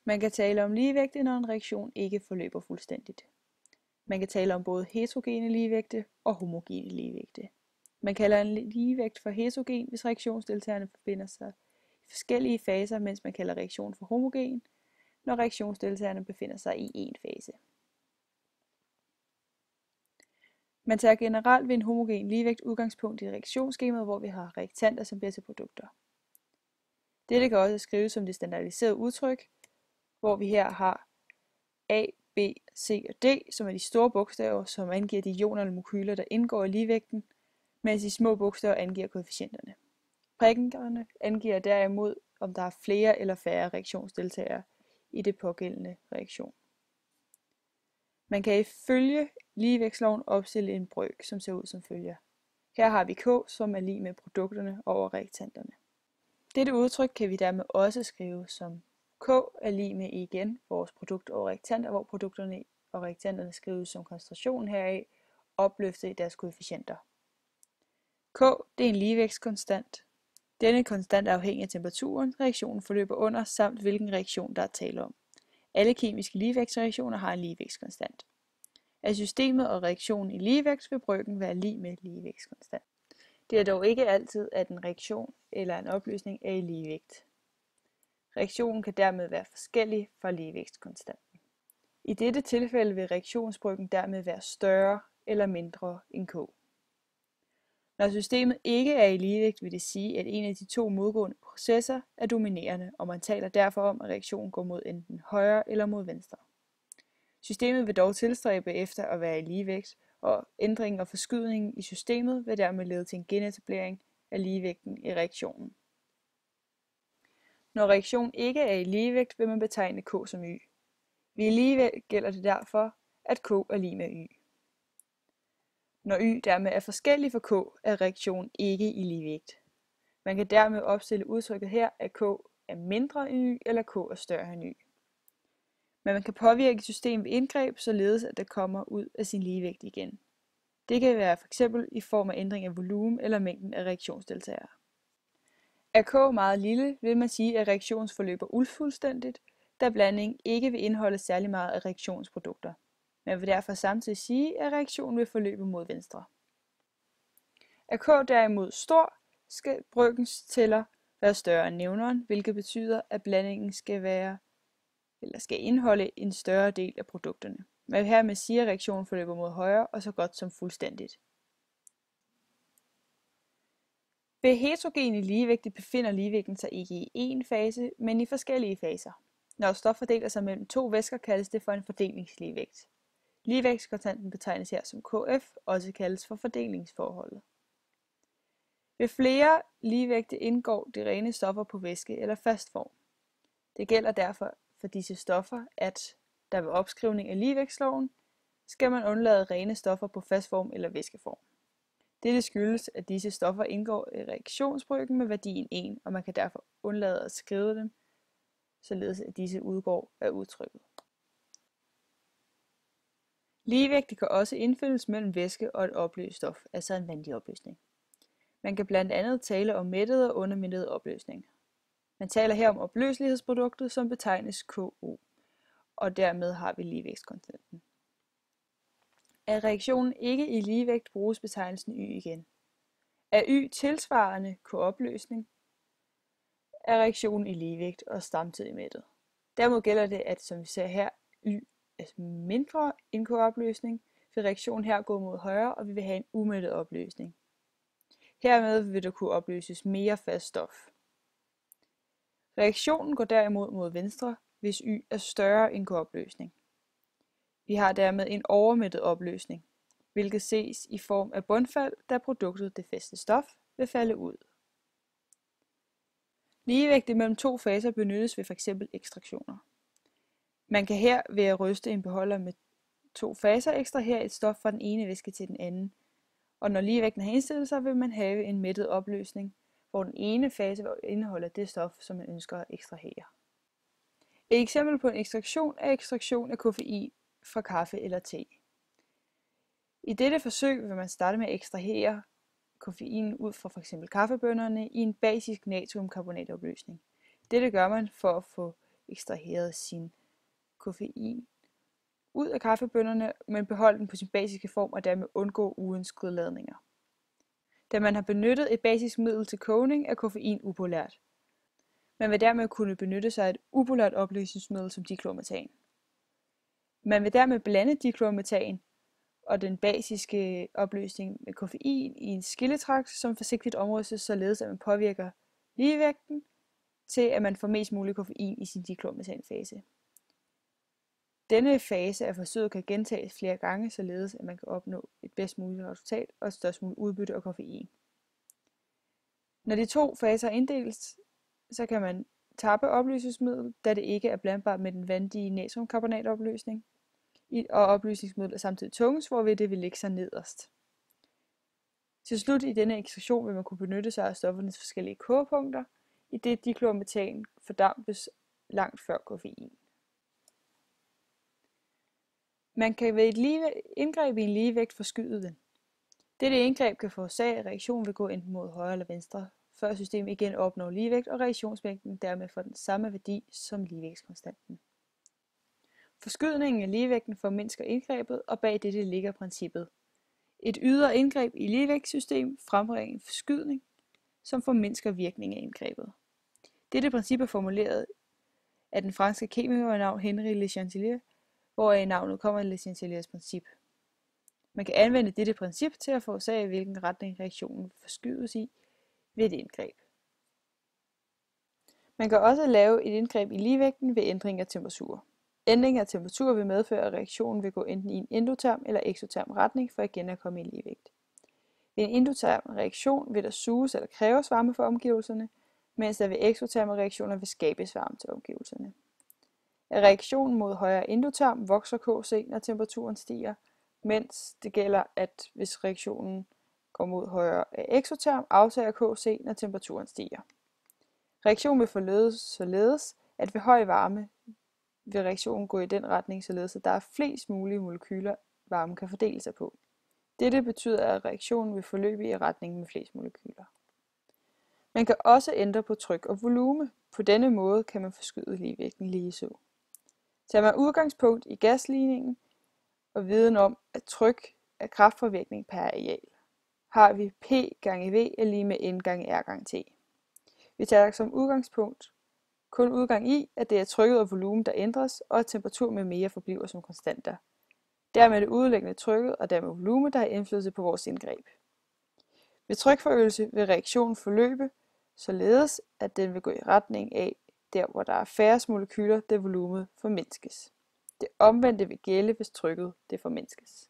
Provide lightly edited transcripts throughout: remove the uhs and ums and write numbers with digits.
Man kan tale om ligevægte, når en reaktion ikke forløber fuldstændigt. Man kan tale om både heterogene ligevægte og homogene ligevægte. Man kalder en ligevægt for heterogen, hvis reaktionsdeltagerne befinder sig i forskellige faser, mens man kalder reaktionen for homogen, når reaktionsdeltagerne befinder sig i én fase. Man tager generelt ved en homogen ligevægt udgangspunkt i reaktionsskemaet, hvor vi har reaktanter, som bliver til produkter. Dette kan også skrives som det standardiserede udtryk, hvor vi her har A, B, C og D, som er de store bogstaver, som angiver de ioner eller molekyler, der indgår i ligevægten, mens de små bogstaver angiver koefficienterne. Prikkerne angiver derimod, om der er flere eller færre reaktionsdeltagere i det pågældende reaktion. Man kan ifølge ligevægtsloven opstille en brøk, som ser ud som følger. Her har vi K, som er lig med produkterne over reaktanterne. Dette udtryk kan vi dermed også skrive som K er lig med igen vores produkt over reaktanter, hvor produkterne og reaktanterne skrives som koncentrationen heraf, opløftet i deres koefficienter. K det er en ligevægtskonstant. Denne konstant er afhængig af temperaturen, reaktionen forløber under, samt hvilken reaktion der er tale om. Alle kemiske ligevægtsreaktioner har en ligevægtskonstant. Er systemet og reaktionen i ligevægt, vil brøken være lig med ligevægtskonstant. Det er dog ikke altid, at en reaktion eller en opløsning er i ligevægt. Reaktionen kan dermed være forskellig fra ligevægtskonstanten. I dette tilfælde vil reaktionsbrøken dermed være større eller mindre end K. Når systemet ikke er i ligevægt, vil det sige, at en af de to modgående processer er dominerende, og man taler derfor om, at reaktionen går mod enten højre eller mod venstre. Systemet vil dog tilstræbe efter at være i ligevægt, og ændringen og forskydningen i systemet vil dermed lede til en genetablering af ligevægten i reaktionen. Når reaktionen ikke er i ligevægt, vil man betegne K som Y. Ved ligevægt gælder det derfor, at K er lig med Y. Når Y dermed er forskellig fra K, er reaktionen ikke i ligevægt. Man kan dermed opstille udtrykket her, at K er mindre end Y, eller K er større end Y. Men man kan påvirke systemet ved indgreb, således at det kommer ud af sin ligevægt igen. Det kan være f.eks. i form af ændring af volumen eller mængden af reaktionsdeltagere. Er K meget lille, vil man sige, at reaktionen forløber ufuldstændigt, da blandingen ikke vil indeholde særlig meget af reaktionsprodukter. Man vil derfor samtidig sige, at reaktionen vil forløbe mod venstre. Er K derimod stor, skal brøkens tæller være større end nævneren, hvilket betyder, at blandingen skal indeholde en større del af produkterne. Man vil hermed sige, at reaktionen forløber mod højre og så godt som fuldstændigt. Ved heterogene ligevægte befinder ligevægten sig ikke i én fase, men i forskellige faser. Når et stof fordeler sig mellem to væsker, kaldes det for en fordelingsligevægt. Ligevægtskonstanten betegnes her som Kf, også kaldes for fordelingsforholdet. Ved flere ligevægte indgår de rene stoffer på væske eller fast form. Det gælder derfor for disse stoffer, at der ved opskrivning af ligevægtsloven skal man undlade rene stoffer på fast form eller væskeform. Dette skyldes, at disse stoffer indgår i reaktionsbrøken med værdien 1, og man kan derfor undlade at skrive dem, således at disse udgår af udtrykket. Ligevægte kan også indfindes mellem væske og et opløst stof, altså en vandig opløsning. Man kan blandt andet tale om mættet og undermættet opløsning. Man taler her om opløselighedsproduktet, som betegnes KO, og dermed har vi ligevægtskonstanten. Er reaktionen ikke i ligevægt, bruges betegnelsen Y igen. Er Y tilsvarende K-opløsning, er reaktionen i ligevægt og samtidig mættet. Dermed gælder det, at som vi ser her, Y er mindre end K-opløsning, vil reaktionen her gå mod højre, og vi vil have en umættet opløsning. Hermed vil der kunne opløses mere fast stof. Reaktionen går derimod mod venstre, hvis Y er større end K-opløsning. Vi har dermed en overmættet opløsning, hvilket ses i form af bundfald, da produktet, det faste stof, vil falde ud. Ligevægte mellem to faser benyttes ved f.eks. ekstraktioner. Man kan her ved at ryste en beholder med to faser ekstrahere et stof fra den ene væske til den anden, og når ligevægten har indstillet sig, vil man have en mættet opløsning, hvor den ene fase indeholder det stof, som man ønsker at ekstrahere. Et eksempel på en ekstraktion er ekstraktion af koffein fra kaffe eller te. I dette forsøg vil man starte med at ekstrahere koffein ud fra f.eks. kaffebønnerne i en basisk natriumkarbonatopløsning. Dette gør man for at få ekstraheret sin koffein ud af kaffebønnerne, men beholde den på sin basiske form og dermed undgå uønskede ladninger. Da man har benyttet et basisk middel til kogning, er koffein upolært. Man vil dermed kunne benytte sig af et upolært opløsningsmiddel som diklormetan. Man vil dermed blande diklormetan og den basiske opløsning med koffein i en skilletrakt, som forsigtigt omrystes, således at man påvirker ligevægten til, at man får mest mulig koffein i sin diklormetanfase. Denne fase af forsøget kan gentages flere gange, således at man kan opnå et bedst muligt resultat og et størst muligt udbytte af koffein. Når de to faser inddeles, så kan man tappe opløsningsmiddel, da det ikke er blandbart med den vandige natriumkarbonatopløsning, og opløsningsmiddel er samtidig tungest, hvorved det vil lægge sig nederst. Til slut i denne ekstraktion vil man kunne benytte sig af stoffernes forskellige kogepunkter, i det diklormetan fordampes langt før koffein. Man kan ved et indgreb i en ligevægt forskyde den. Dette indgreb kan forårsage, at reaktionen vil gå enten mod højre eller venstre, før systemet igen opnår ligevægt, og reaktionsmængden dermed får den samme værdi som ligevægtskonstanten. Forskydningen af ligevægten formindsker indgrebet, og bag dette ligger princippet. Et ydre indgreb i ligevægtssystem frembringer en forskydning, som formindsker virkningen af indgrebet. Dette princip er formuleret af den franske kemiker ved navn Henri Lechantelier, hvoraf navnet kommer af Lechanteliers princip. Man kan anvende dette princip til at forårsage, hvilken retning reaktionen forskydes i ved et indgreb. Man kan også lave et indgreb i ligevægten ved ændring af temperatur. Ændring af temperatur vil medføre, at reaktionen vil gå enten i en endoterm eller eksoterm retning for igen at komme i ligevægt. Ved en endoterm reaktion vil der suges eller kræves varme for omgivelserne, mens der ved eksoterme reaktioner vil skabes varme til omgivelserne. Af reaktionen mod højere endoterm vokser Kc, når temperaturen stiger, mens det gælder, at hvis reaktionen går mod højere eksoterm, aftager Kc, når temperaturen stiger. Reaktionen vil forløses således, at ved høj varme vil reaktionen gå i den retning, således at der er flest mulige molekyler, varmen kan fordele sig på. Dette betyder, at reaktionen vil forløbe i retning med flest molekyler. Man kan også ændre på tryk og volume. På denne måde kan man forskyde ligevægten ligeså. Tager man udgangspunkt i gasligningen og viden om, at tryk er kraftpåvirkning per areal, har vi P gange V er lige med N gange R gange T. Vi tager som udgangspunkt kun udgang i, at det er trykket og volumen, der ændres, og at temperatur med mere forbliver som konstanter. Dermed er det udelukkende trykket og dermed volumen, der har indflydelse på vores indgreb. Ved trykforøgelse vil reaktionen forløbe, således at den vil gå i retning af der, hvor der er færrest molekyler, da volumet formindskes. Det omvendte vil gælde, hvis trykket det formindskes.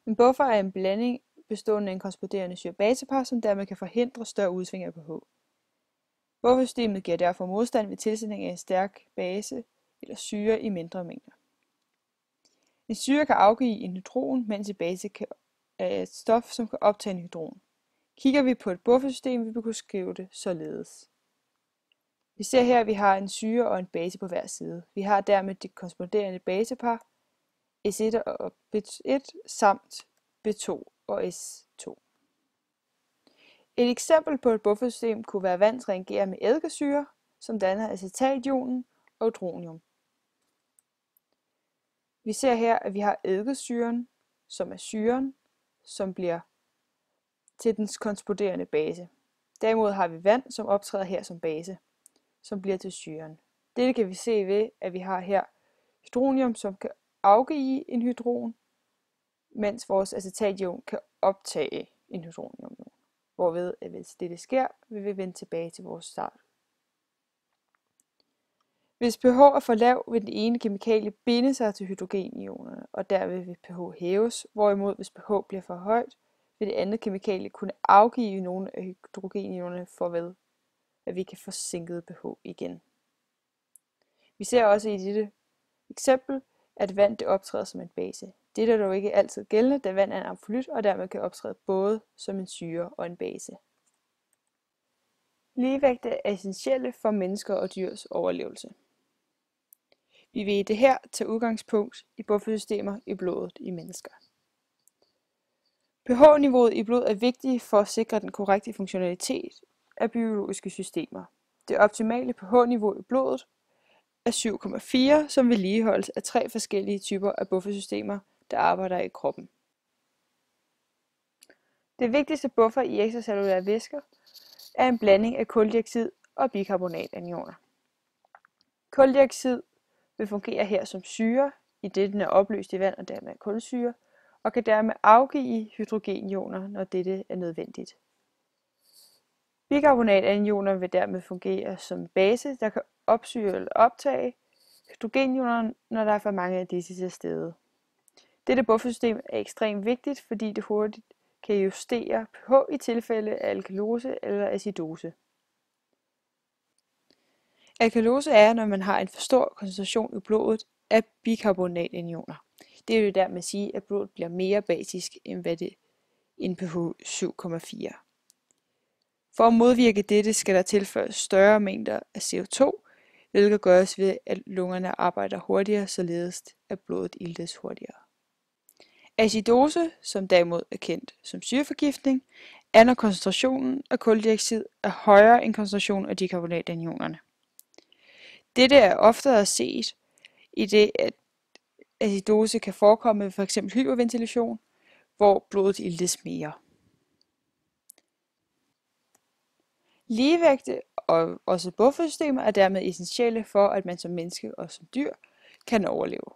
En buffer er en blanding bestående af en korresponderende syre-basepar, som dermed kan forhindre større udsving af pH. Buffersystemet giver derfor modstand ved tilsætning af en stærk base eller syre i mindre mængder. En syre kan afgive en hydron, mens en base er et stof, som kan optage en hydron. Kigger vi på et buffersystem, vil vi kunne skrive det således. Vi ser her, at vi har en syre og en base på hver side. Vi har dermed det korresponderende basepar S1 og B1 samt B2 og S2. Et eksempel på et buffersystem kunne være vand, der reagerer med eddikesyre, som danner acetalionen og hydronium. Vi ser her, at vi har eddikesyren, som er syren, som bliver til dens korresponderende base. Derimod har vi vand, som optræder her som base, som bliver til syren. Dette kan vi se ved, at vi har her hydronium, som kan afgive en hydron, mens vores acetalion kan optage en hydronium. Hvorved, at hvis dette sker, vil vi vende tilbage til vores start. Hvis pH er for lav, vil den ene kemikalie binde sig til hydrogenionerne, og derved vil pH hæves, hvorimod hvis pH bliver for højt, vil det andet kemikalie kunne afgive nogle af hydrogenionerne, for at vi kan få sænket pH igen. Vi ser også i dette eksempel, at vand det optræder som en base. Dette er dog ikke altid gældende, da vand er en amfolyt, og dermed kan optræde både som en syre og en base. Ligevægte er essentielle for mennesker og dyrs overlevelse. Vi vil i det her tage udgangspunkt i buffersystemer i blodet i mennesker. pH-niveauet i blodet er vigtigt for at sikre den korrekte funktionalitet af biologiske systemer. Det optimale pH-niveau i blodet er 7,4, som vedligeholdes af 3 forskellige typer af buffersystemer, der arbejder i kroppen. Det vigtigste buffer i ekstracellulære væsker er en blanding af kuldioxid og bikarbonatanioner. Kuldioxid vil fungere her som syre, idet den er opløst i vand og dermed kulsyre, og kan dermed afgive hydrogenioner, når dette er nødvendigt. Bikarbonatanioner vil dermed fungere som base, der kan opsuge eller optage hydrogenioner, når der er for mange af disse til stede. Dette buffersystem er ekstremt vigtigt, fordi det hurtigt kan justere pH i tilfælde af alkalose eller acidose. Alkalose er, når man har en for stor koncentration i blodet af bikarbonatanioner. Det vil dermed sige, at blodet bliver mere basisk end pH 7,4. For at modvirke dette skal der tilføres større mængder af CO2, hvilket gøres ved, at lungerne arbejder hurtigere, således at blodet iltes hurtigere. Acidose, som derimod er kendt som syreforgiftning, er når koncentrationen af kuldioxid er højere end koncentrationen af dikarbonatanionerne. Dette er oftere set i det, at acidose kan forekomme ved f.eks. hyperventilation, hvor blodet iltes mere. Ligevægte og også buffersystemer er dermed essentielle for, at man som menneske og som dyr kan overleve.